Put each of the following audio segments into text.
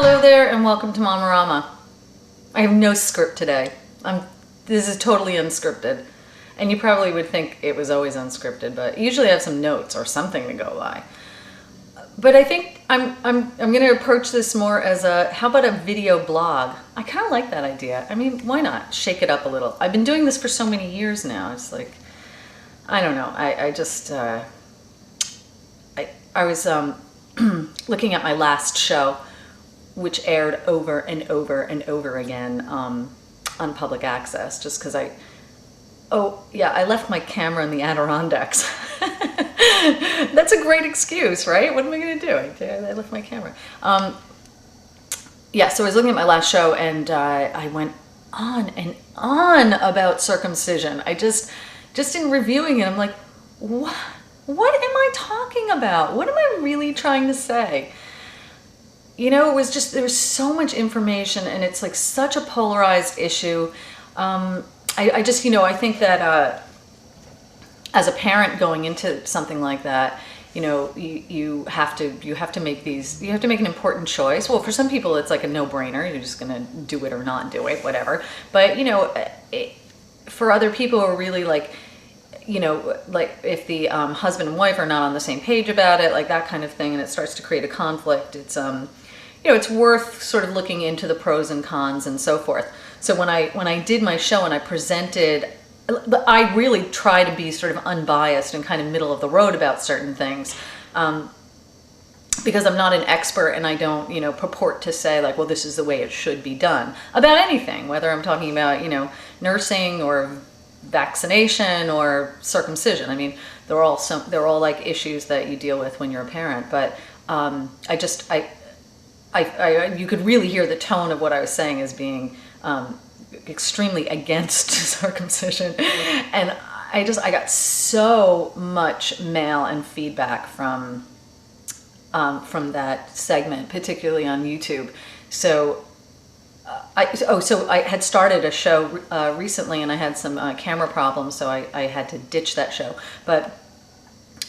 Hello there and welcome to Mamarama. I have no script today. This is totally unscripted. And you probably would think it was always unscripted, but usually I have some notes or something to go by. But I think I'm going to approach this more as how about a video blog? I kind of like that idea. I mean, why not shake it up a little? I've been doing this for so many years now. It's like, I don't know. I was looking at my last show, which aired over and over and over again on public access, just because I left my camera in the Adirondacks. That's a great excuse, right? What am I going to do? I left my camera. So I was looking at my last show and I went on and on about circumcision. I just in reviewing it, I'm like, what am I talking about? What am I really trying to say? You know, there was so much information and it's like such a polarized issue. I think that as a parent going into something like that, you know, you have to make an important choice. Well, for some people it's like a no-brainer. You're just gonna do it or not do it, whatever. But you know, for other people who are really like, you know, like if the husband and wife are not on the same page about it, like that kind of thing, and it starts to create a conflict, it's you know, it's worth sort of looking into the pros and cons and so forth. So when I did my show and I presented, I really try to be sort of unbiased and kind of middle of the road about certain things, because I'm not an expert and I don't, you know, purport to say like, well, this is the way it should be done about anything, whether I'm talking about, you know, nursing or vaccination or circumcision. I mean, they're all like issues that you deal with when you're a parent. But you could really hear the tone of what I was saying as being extremely against circumcision, and I got so much mail and feedback from that segment, particularly on YouTube. So I had started a show recently, and I had some camera problems, so I had to ditch that show. But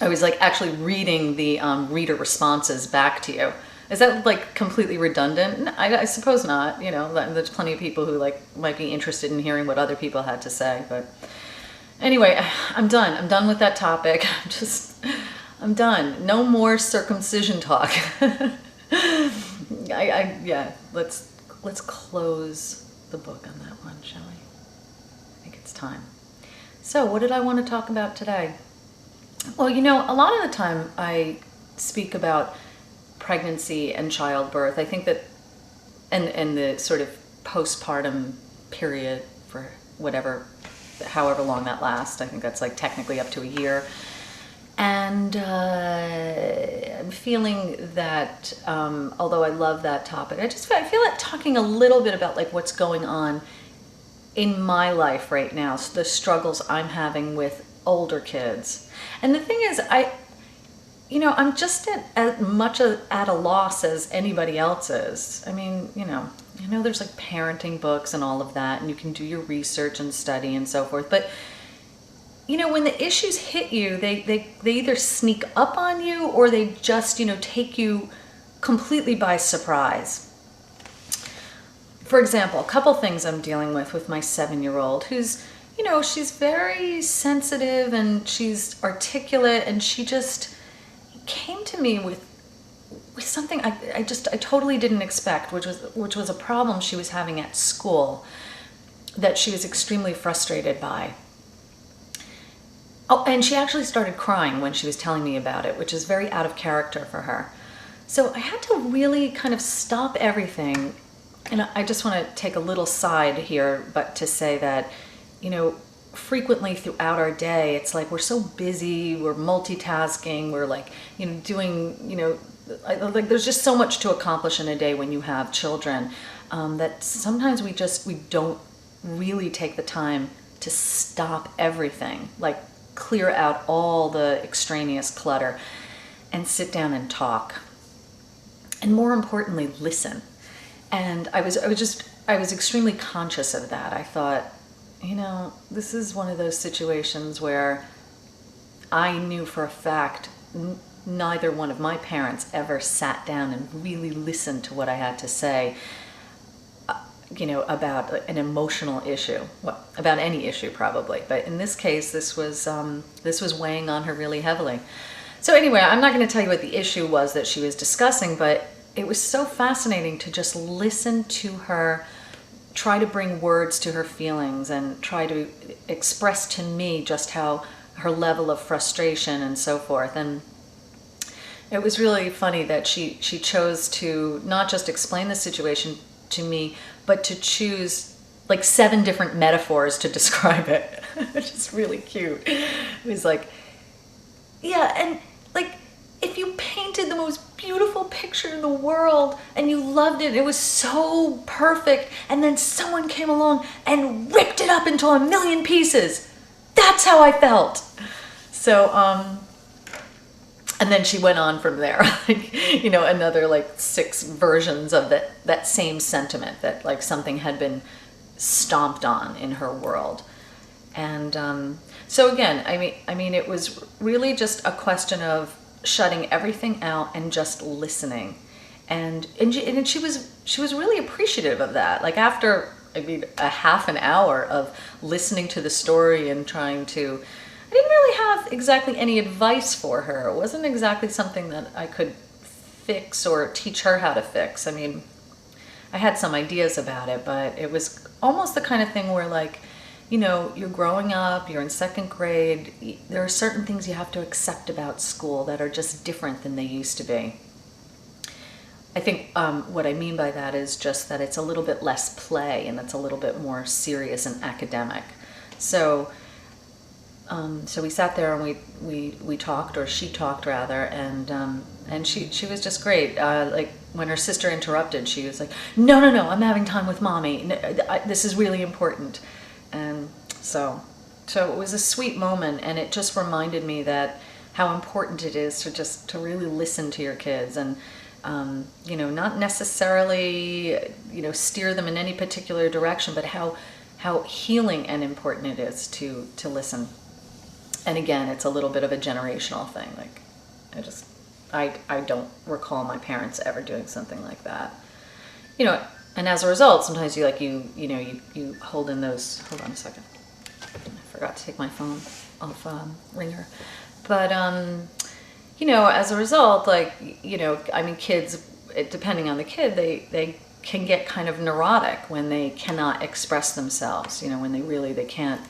I was like actually reading the reader responses back to you. Is that like completely redundant? I suppose not. You know, there's plenty of people who like might be interested in hearing what other people had to say. But anyway, I'm done. I'm done with that topic. I'm done. No more circumcision talk. Let's close the book on that one, shall we? I think it's time. So what did I want to talk about today? Well, you know, a lot of the time I speak about pregnancy and childbirth. I think that, and the sort of postpartum period for however long that lasts. I think that's like technically up to a year. And I'm feeling that, although I love that topic, I feel like talking a little bit about like what's going on in my life right now, so the struggles I'm having with older kids. And the thing is, I'm just as much at a loss as anybody else is. I mean, you know, I know there's like parenting books and all of that, and you can do your research and study and so forth. But, you know, when the issues hit you, they either sneak up on you or they just, you know, take you completely by surprise. For example, a couple things I'm dealing with my 7-year-old, who's, you know, she's very sensitive and she's articulate, and she just came to me with something I totally didn't expect, which was a problem she was having at school that she was extremely frustrated by. Oh, and she actually started crying when she was telling me about it, which is very out of character for her. So I had to really kind of stop everything. And I just want to take a little side here, but to say that, you know, frequently throughout our day, it's like we're so busy, we're multitasking, we're like, you know, doing, you know, like there's just so much to accomplish in a day when you have children, that sometimes we don't really take the time to stop everything, like clear out all the extraneous clutter and sit down and talk. And more importantly, listen. And I was extremely conscious of that. I thought, you know, this is one of those situations where I knew for a fact neither one of my parents ever sat down and really listened to what I had to say, about an emotional issue, well, about any issue probably. But in this case, this was weighing on her really heavily. So anyway, I'm not going to tell you what the issue was that she was discussing, but it was so fascinating to just listen to her, try to bring words to her feelings and try to express to me just how her level of frustration and so forth. And it was really funny that she chose to not just explain the situation to me, but to choose like 7 different metaphors to describe it, which is really cute. It was like, yeah, and like, if you painted the most beautiful picture in the world and you loved it, it was so perfect, and then someone came along and ripped it up into a million pieces, that's how I felt. So, and then she went on from there, another like 6 versions of that same sentiment, that like something had been stomped on in her world. And so again, I mean, it was really just a question of shutting everything out and just listening. And she was really appreciative of that. Like after, a half an hour of listening to the story and trying to, I didn't really have exactly any advice for her. It wasn't exactly something that I could fix or teach her how to fix. I mean, I had some ideas about it, but it was almost the kind of thing where like, you're growing up, you're in 2nd grade, there are certain things you have to accept about school that are just different than they used to be. I think what I mean by that is just that it's a little bit less play and it's a little bit more serious and academic. So we sat there and we talked, or she talked rather, and she was just great. Like when her sister interrupted, she was like, no, I'm having time with mommy. This is really important. And so it was a sweet moment, and it just reminded me that how important it is to really listen to your kids and, not necessarily, steer them in any particular direction, but how healing and important it is to listen. And again, it's a little bit of a generational thing. Like I don't recall my parents ever doing something like that. And as a result, sometimes you hold in those, hold on a second. I forgot to take my phone off ringer. But, as a result, kids, depending on the kid, they can get kind of neurotic when they cannot express themselves, when they can't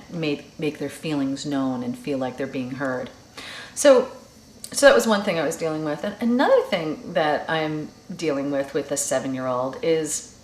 make their feelings known and feel like they're being heard. So that was one thing I was dealing with. And another thing that I'm dealing with a 7-year-old is